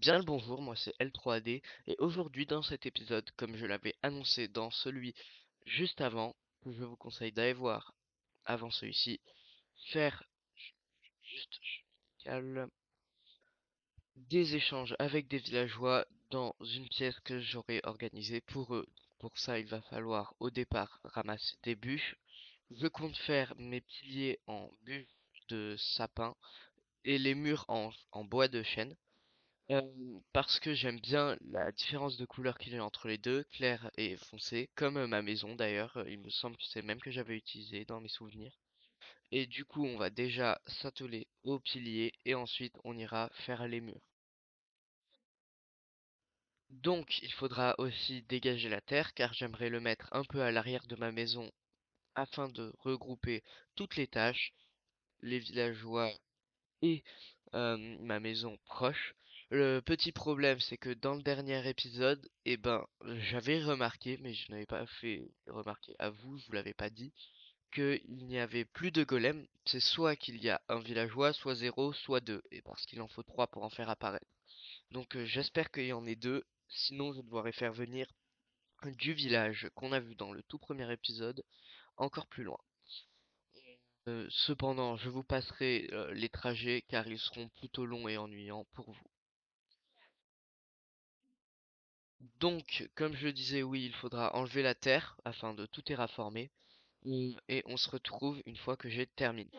Bien le bonjour, moi c'est L3D et aujourd'hui dans cet épisode, comme je l'avais annoncé dans celui juste avant, que je vous conseille d'aller voir avant celui-ci, faire juste calme, des échanges avec des villageois dans une pièce que j'aurai organisée pour eux. Pour ça, il va falloir au départ ramasser des bûches. Je compte faire mes piliers en bûches de sapin et les murs en bois de chêne. Parce que j'aime bien la différence de couleur qu'il y a entre les deux, clair et foncé, comme ma maison d'ailleurs, il me semble que c'est le même que j'avais utilisé dans mes souvenirs. Et du coup, on va déjà s'atteler aux piliers et ensuite on ira faire les murs. Donc, il faudra aussi dégager la terre car j'aimerais le mettre un peu à l'arrière de ma maison afin de regrouper toutes les tâches, les villageois et ma maison proche. Le petit problème, c'est que dans le dernier épisode, eh ben, j'avais remarqué, mais je n'avais pas fait remarquer à vous, je vous l'avais pas dit, qu'il n'y avait plus de golems. C'est soit qu'il y a un villageois, soit zéro, soit deux, et parce qu'il en faut trois pour en faire apparaître. Donc j'espère qu'il y en ait deux, sinon je devrais faire venir du village qu'on a vu dans le tout premier épisode encore plus loin. Cependant, je vous passerai les trajets car ils seront plutôt longs et ennuyants pour vous. Donc, comme je le disais, oui, il faudra enlever la terre afin de tout terraformer. Et on se retrouve une fois que j'ai terminé.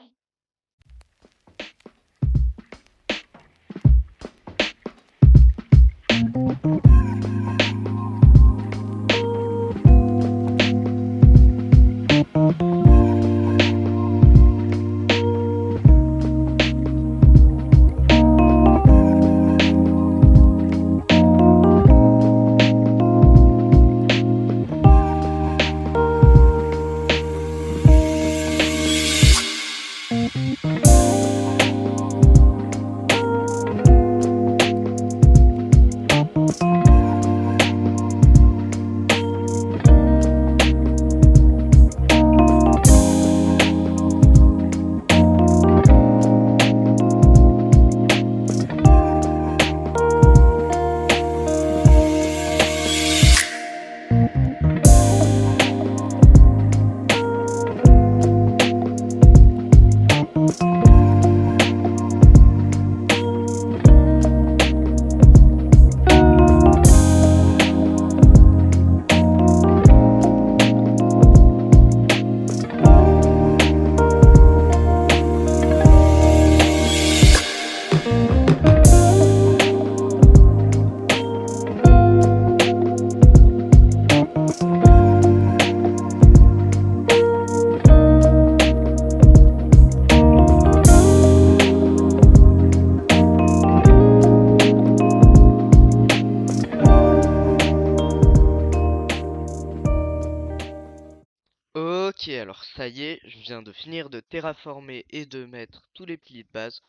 Ok, alors ça y est, je viens de finir de terraformer et de mettre tous les piliers de base.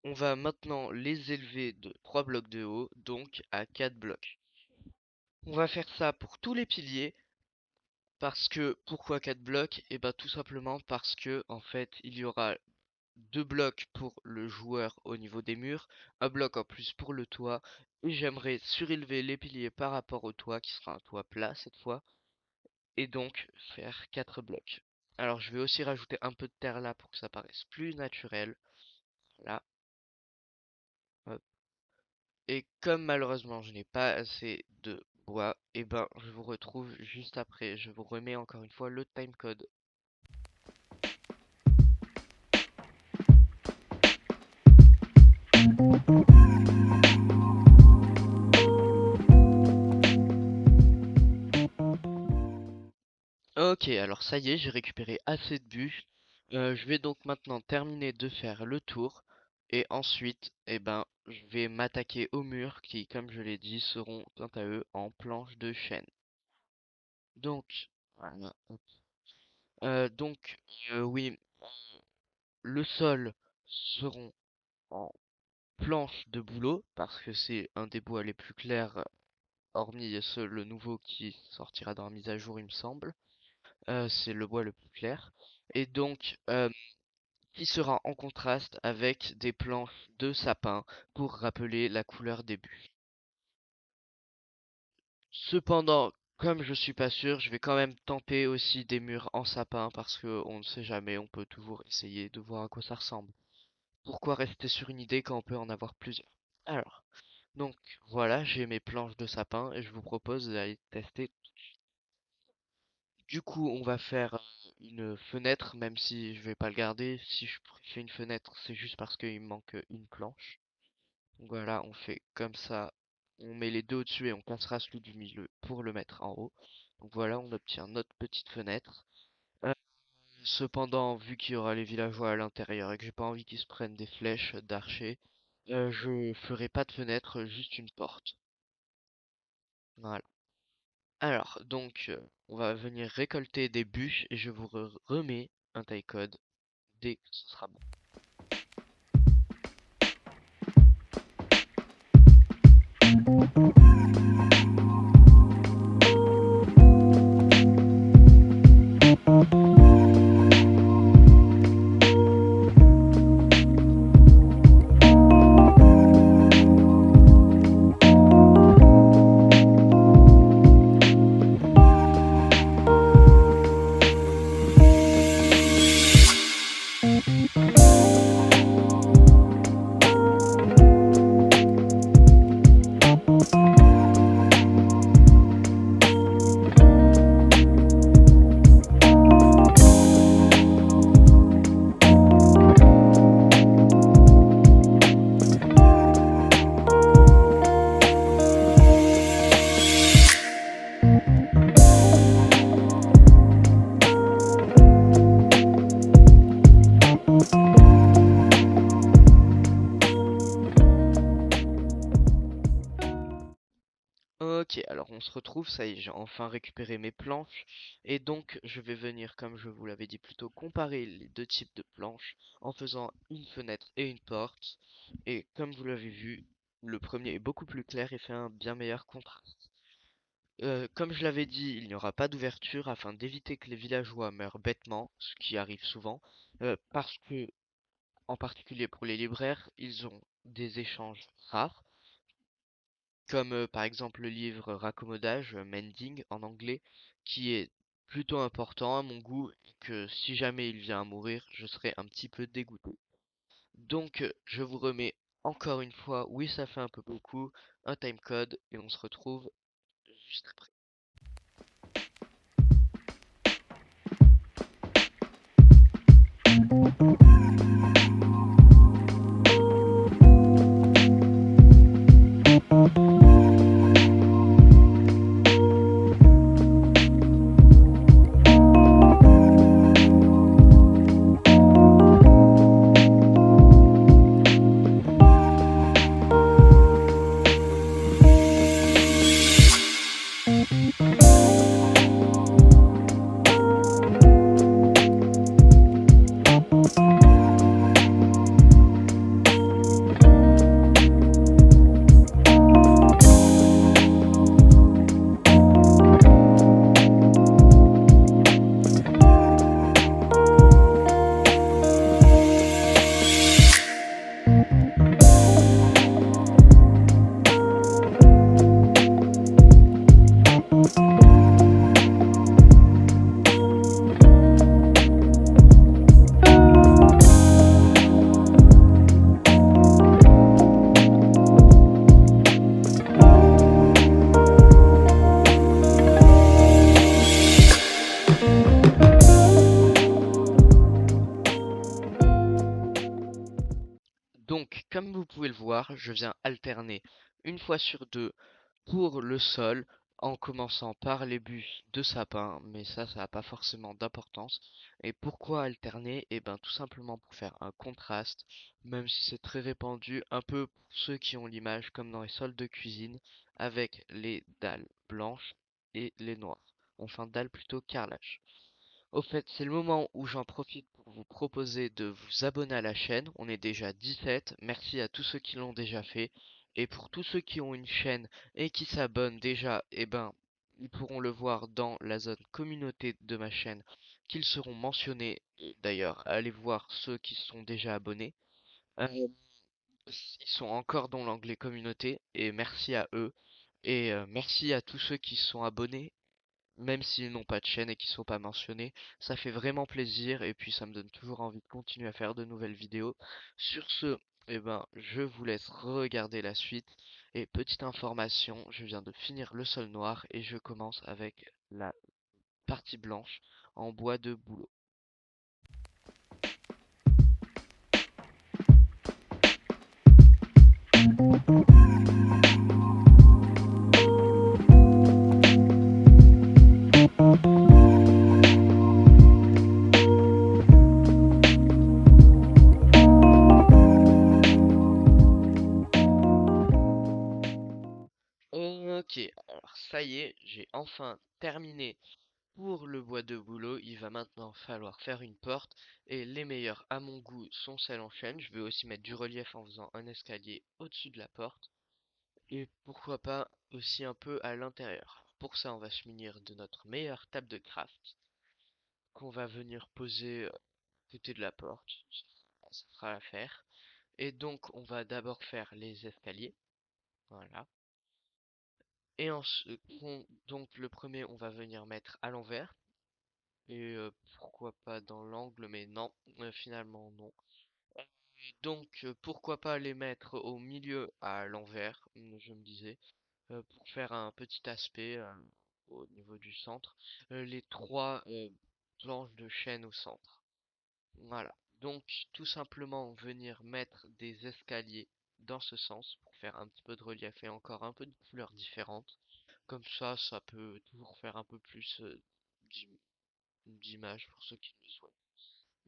On va maintenant les élever de 3 blocs de haut, donc à 4 blocs. On va faire ça pour tous les piliers, parce que, pourquoi 4 blocs? Et bah tout simplement parce que, en fait, il y aura deux blocs pour le joueur au niveau des murs, un bloc en plus pour le toit, et j'aimerais surélever les piliers par rapport au toit, qui sera un toit plat cette fois, et donc faire 4 blocs. Alors je vais aussi rajouter un peu de terre là pour que ça paraisse plus naturel, là, hop. Et comme malheureusement je n'ai pas assez de bois, et ben je vous retrouve juste après, je vous remets encore une fois le timecode. Ok, alors ça y est, j'ai récupéré assez de bûches. Je vais donc maintenant terminer de faire le tour. Et ensuite, eh ben, je vais m'attaquer aux murs qui, comme je l'ai dit, seront quant à eux en planches de chêne. Donc, voilà. Hop. Oui, le sol seront en planches de bouleau parce que c'est un des bois les plus clairs, hormis le nouveau qui sortira dans la mise à jour, il me semble. C'est le bois le plus clair. Et donc, qui sera en contraste avec des planches de sapin pour rappeler la couleur des bûches. Cependant, comme je suis pas sûr, je vais quand même tenter aussi des murs en sapin parce que on ne sait jamais, on peut toujours essayer de voir à quoi ça ressemble. Pourquoi rester sur une idée quand on peut en avoir plusieurs? Alors, donc voilà, j'ai mes planches de sapin et je vous propose d'aller tester. Du coup, on va faire une fenêtre, même si je vais pas le garder. Si je fais une fenêtre, c'est juste parce qu'il me manque une planche. Donc voilà, on fait comme ça. On met les deux au-dessus et on cassera celui du milieu pour le mettre en haut. Donc voilà, on obtient notre petite fenêtre. Euh, Cependant, vu qu'il y aura les villageois à l'intérieur et que j'ai pas envie qu'ils se prennent des flèches d'archers, je ferai pas de fenêtre, juste une porte. Voilà. Alors, donc, on va venir récolter des bûches et je vous remets un taille code dès que ce sera bon. Ok, alors on se retrouve, ça y est, j'ai enfin récupéré mes planches. Et donc, je vais venir, comme je vous l'avais dit plus tôt, comparer les deux types de planches en faisant une fenêtre et une porte. Et comme vous l'avez vu, le premier est beaucoup plus clair et fait un bien meilleur contraste. Comme je l'avais dit, il n'y aura pas d'ouverture afin d'éviter que les villageois meurent bêtement, ce qui arrive souvent, parce que, en particulier pour les libraires, ils ont des échanges rares comme par exemple le livre Raccommodage, Mending en anglais, qui est plutôt important à mon goût, et que si jamais il vient à mourir, je serais un petit peu dégoûté. Donc je vous remets encore une fois, oui ça fait un peu beaucoup, un timecode, et on se retrouve juste après. Donc, comme vous pouvez le voir, je viens alterner une fois sur deux pour le sol, en commençant par les bûches de sapin, mais ça n'a pas forcément d'importance. Et pourquoi alterner? Eh ben tout simplement pour faire un contraste, même si c'est très répandu, un peu pour ceux qui ont l'image comme dans les sols de cuisine, avec les dalles blanches et les noires. Enfin, dalles plutôt carrelage. Au fait, c'est le moment où j'en profite pour vous proposer de vous abonner à la chaîne. On est déjà 17. Merci à tous ceux qui l'ont déjà fait. Et pour tous ceux qui ont une chaîne et qui s'abonnent déjà, eh ben, ils pourront le voir dans la zone communauté de ma chaîne, qu'ils seront mentionnés. D'ailleurs, allez voir ceux qui sont déjà abonnés. Ils sont encore dans l'onglet communauté et merci à eux. Et merci à tous ceux qui se sont abonnés, même s'ils n'ont pas de chaîne et qui sont pas mentionnés. Ça fait vraiment plaisir et puis ça me donne toujours envie de continuer à faire de nouvelles vidéos. Sur ce, eh ben, je vous laisse regarder la suite. Et petite information, je viens de finir le sol noir et je commence avec la partie blanche en bois de bouleau. Ok, alors ça y est, j'ai enfin terminé pour le bois de bouleau. Il va maintenant falloir faire une porte et les meilleures à mon goût sont celles en chêne. Je vais aussi mettre du relief en faisant un escalier au-dessus de la porte et pourquoi pas aussi un peu à l'intérieur. Pour ça, on va se munir de notre meilleure table de craft qu'on va venir poser à côté de la porte. Ça fera l'affaire. Et donc, on va d'abord faire les escaliers. Voilà. Et donc le premier, on va venir mettre à l'envers. Et pourquoi pas dans l'angle, mais non, finalement non. Donc pourquoi pas les mettre au milieu à l'envers, je me disais, pour faire un petit aspect au niveau du centre. Les trois planches de chêne au centre. Voilà. Donc tout simplement venir mettre des escaliers dans ce sens pour faire un petit peu de relief et encore un peu de couleurs différentes. Comme ça peut toujours faire un peu plus d'image pour ceux qui le souhaitent.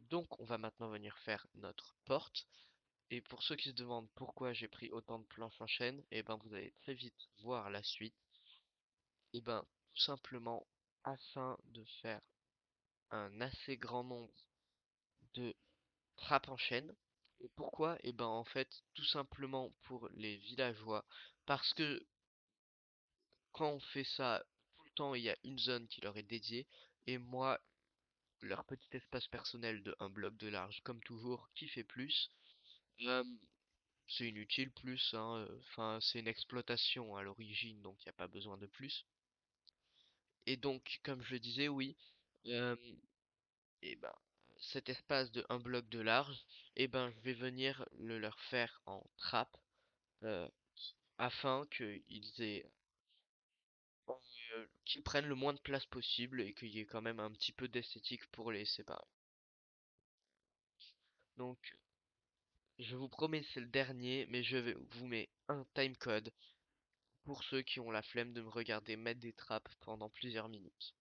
Donc on va maintenant venir faire notre porte. Et pour ceux qui se demandent pourquoi j'ai pris autant de planches en chaîne, et ben vous allez très vite voir la suite. Et ben tout simplement afin de faire un assez grand nombre de trappes en chaîne. Et pourquoi? Et ben en fait tout simplement pour les villageois. Parce que quand on fait ça tout le temps, il y a une zone qui leur est dédiée. Et moi, leur petit espace personnel de un bloc de large, comme toujours, qui fait plus. Euh, c'est inutile plus, hein, enfin c'est une exploitation à l'origine, donc il n'y a pas besoin de plus. Et donc, comme je le disais, oui, euh, et ben cet espace de un bloc de large, et ben je vais venir le leur faire en trappe, euh, afin qu'ils prennent le moins de place possible et qu'il y ait quand même un petit peu d'esthétique pour les séparer. Donc, je vous promets, c'est le dernier, mais vous mets un timecode pour ceux qui ont la flemme de me regarder mettre des trappes pendant plusieurs minutes.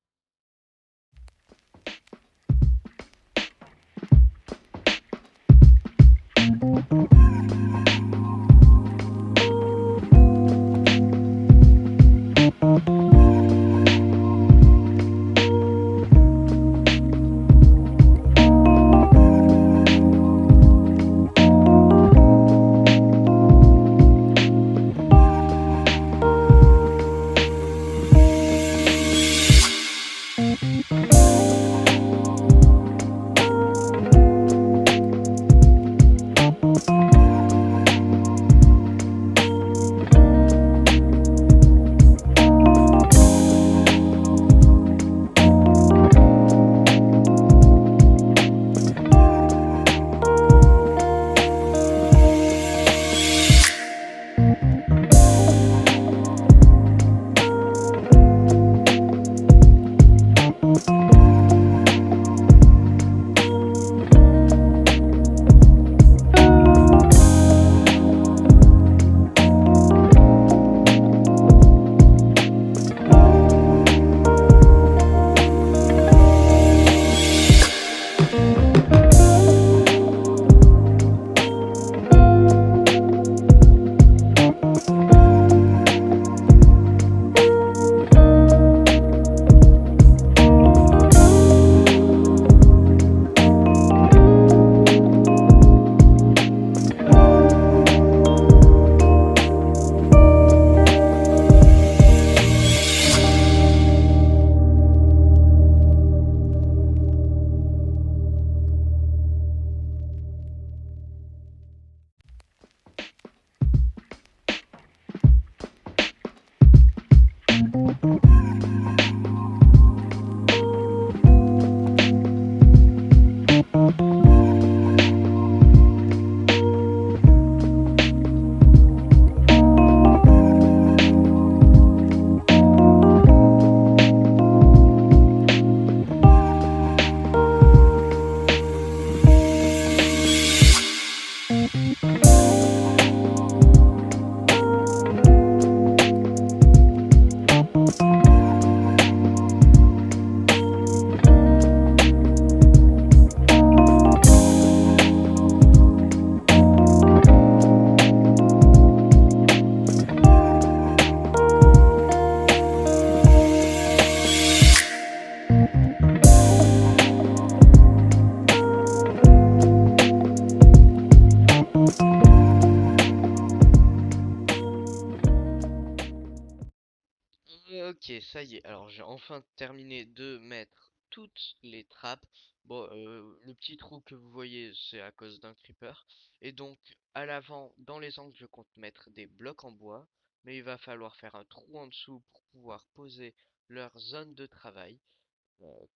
Ok, ça y est. Alors j'ai enfin terminé de mettre toutes les trappes. Bon, le petit trou que vous voyez, c'est à cause d'un creeper. Et donc, à l'avant, dans les angles, je compte mettre des blocs en bois. Mais il va falloir faire un trou en dessous pour pouvoir poser leur zone de travail,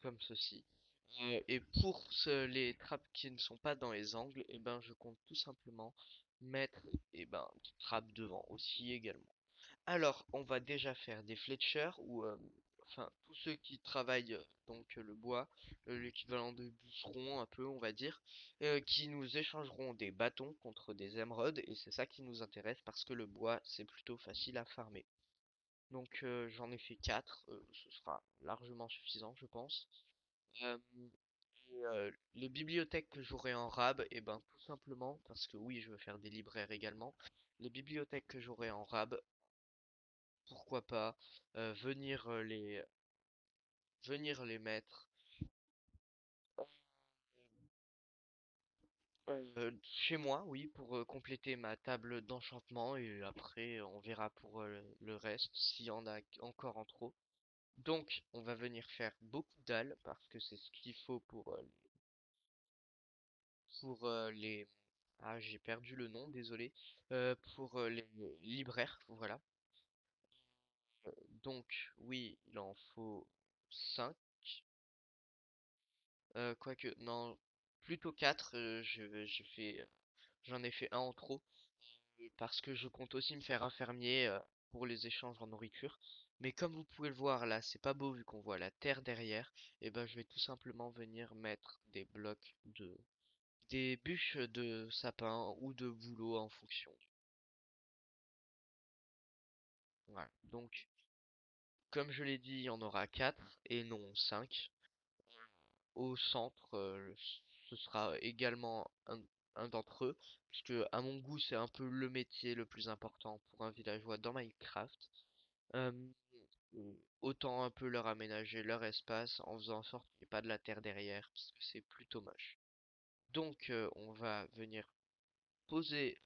comme ceci. Et pour les trappes qui ne sont pas dans les angles, eh ben, je compte tout simplement mettre des trappes devant aussi également. Alors, on va déjà faire des fletchers ou enfin tous ceux qui travaillent le bois, l'équivalent de bûcherons un peu, on va dire, qui nous échangeront des bâtons contre des émeraudes et c'est ça qui nous intéresse parce que le bois c'est plutôt facile à farmer. Donc j'en ai fait 4, ce sera largement suffisant je pense. Euh, les bibliothèques que j'aurai en rab, et ben tout simplement parce que oui je veux faire des libraires également. Les bibliothèques que j'aurai en rab, pourquoi pas venir les mettre chez moi, oui, pour compléter ma table d'enchantement et après on verra pour le reste s'il y en a encore en trop. Donc on va venir faire beaucoup de dalles parce que c'est ce qu'il faut pour les ah j'ai perdu le nom, désolé. Pour les libraires, voilà. Donc oui, il en faut 5. Quoique, non, plutôt 4. J'en ai fait un en trop. Parce que je compte aussi me faire un fermier pour les échanges en nourriture. Mais comme vous pouvez le voir là, c'est pas beau vu qu'on voit la terre derrière. Et ben, je vais tout simplement venir mettre des bûches de sapin ou de bouleau en fonction. Voilà. Donc, comme je l'ai dit, il y en aura 4 et non 5. Au centre, ce sera également un d'entre eux, puisque à mon goût, c'est un peu le métier le plus important pour un villageois dans Minecraft. Euh, Autant un peu leur aménager leur espace en faisant en sorte qu'il n'y ait pas de la terre derrière, parce que c'est plutôt moche. Donc, on va venir poser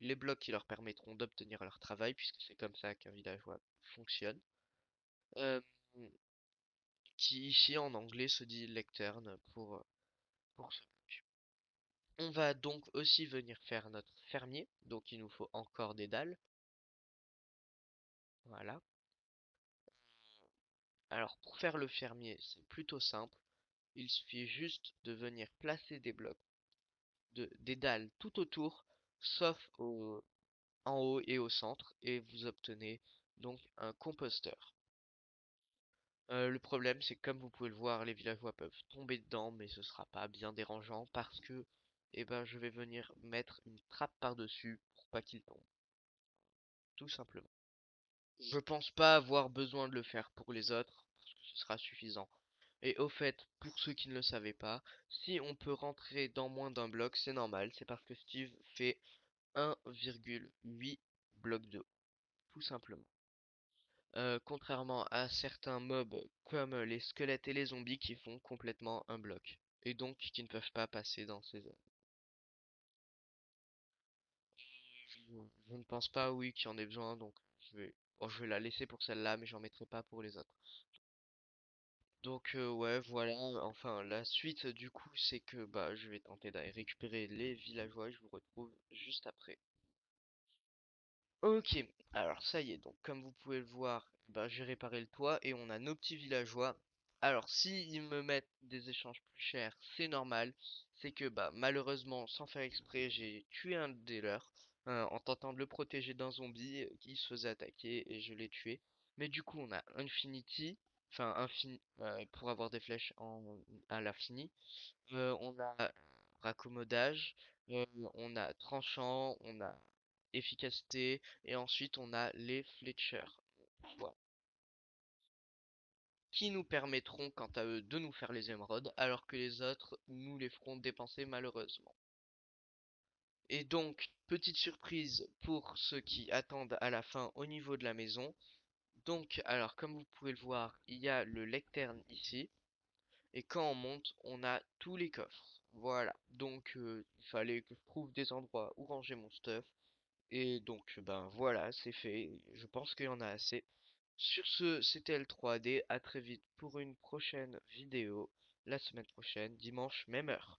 les blocs qui leur permettront d'obtenir leur travail, puisque c'est comme ça qu'un villageois fonctionne. Euh, qui ici en anglais se dit lectern pour ce bloc. On va donc aussi venir faire notre fermier, donc il nous faut encore des dalles. Voilà. Alors pour faire le fermier, c'est plutôt simple. Il suffit juste de venir placer des blocs, des dalles tout autour, sauf en haut et au centre, et vous obtenez donc un composteur. Le problème, c'est que comme vous pouvez le voir, les villageois peuvent tomber dedans, mais ce sera pas bien dérangeant parce que, je vais venir mettre une trappe par-dessus pour pas qu'ils tombent, tout simplement. Je pense pas avoir besoin de le faire pour les autres, parce que ce sera suffisant. Et au fait, pour ceux qui ne le savaient pas, si on peut rentrer dans moins d'un bloc, c'est normal, c'est parce que Steve fait 1,8 blocs de haut, tout simplement. Contrairement à certains mobs comme les squelettes et les zombies qui font complètement un bloc, et donc qui ne peuvent pas passer dans ces zones. Je ne pense pas, oui, qu'il y en ait besoin, donc je vais la laisser pour celle-là, mais j'en mettrai pas pour les autres. Donc ouais voilà, enfin la suite du coup c'est que je vais tenter d'aller récupérer les villageois et je vous retrouve juste après. Ok, alors ça y est, donc comme vous pouvez le voir, j'ai réparé le toit et on a nos petits villageois. Alors si ils me mettent des échanges plus chers, c'est normal, c'est que malheureusement sans faire exprès j'ai tué un des leurs en tentant de le protéger d'un zombie qui se faisait attaquer et je l'ai tué. Mais du coup on a Infinity, pour avoir des flèches à l'infini. On a raccommodage, euh, on a tranchant, on a efficacité, et ensuite on a les fletchers. Voilà. Qui nous permettront quant à eux de nous faire les émeraudes, alors que les autres nous les feront dépenser malheureusement. Et donc, petite surprise pour ceux qui attendent à la fin au niveau de la maison. Donc, alors comme vous pouvez le voir, il y a le lectern ici. Et quand on monte, on a tous les coffres. Voilà. Donc, il fallait que je trouve des endroits où ranger mon stuff. Et donc, voilà, c'est fait. Je pense qu'il y en a assez. Sur ce, c'était L3D. À très vite pour une prochaine vidéo, la semaine prochaine, dimanche, même heure.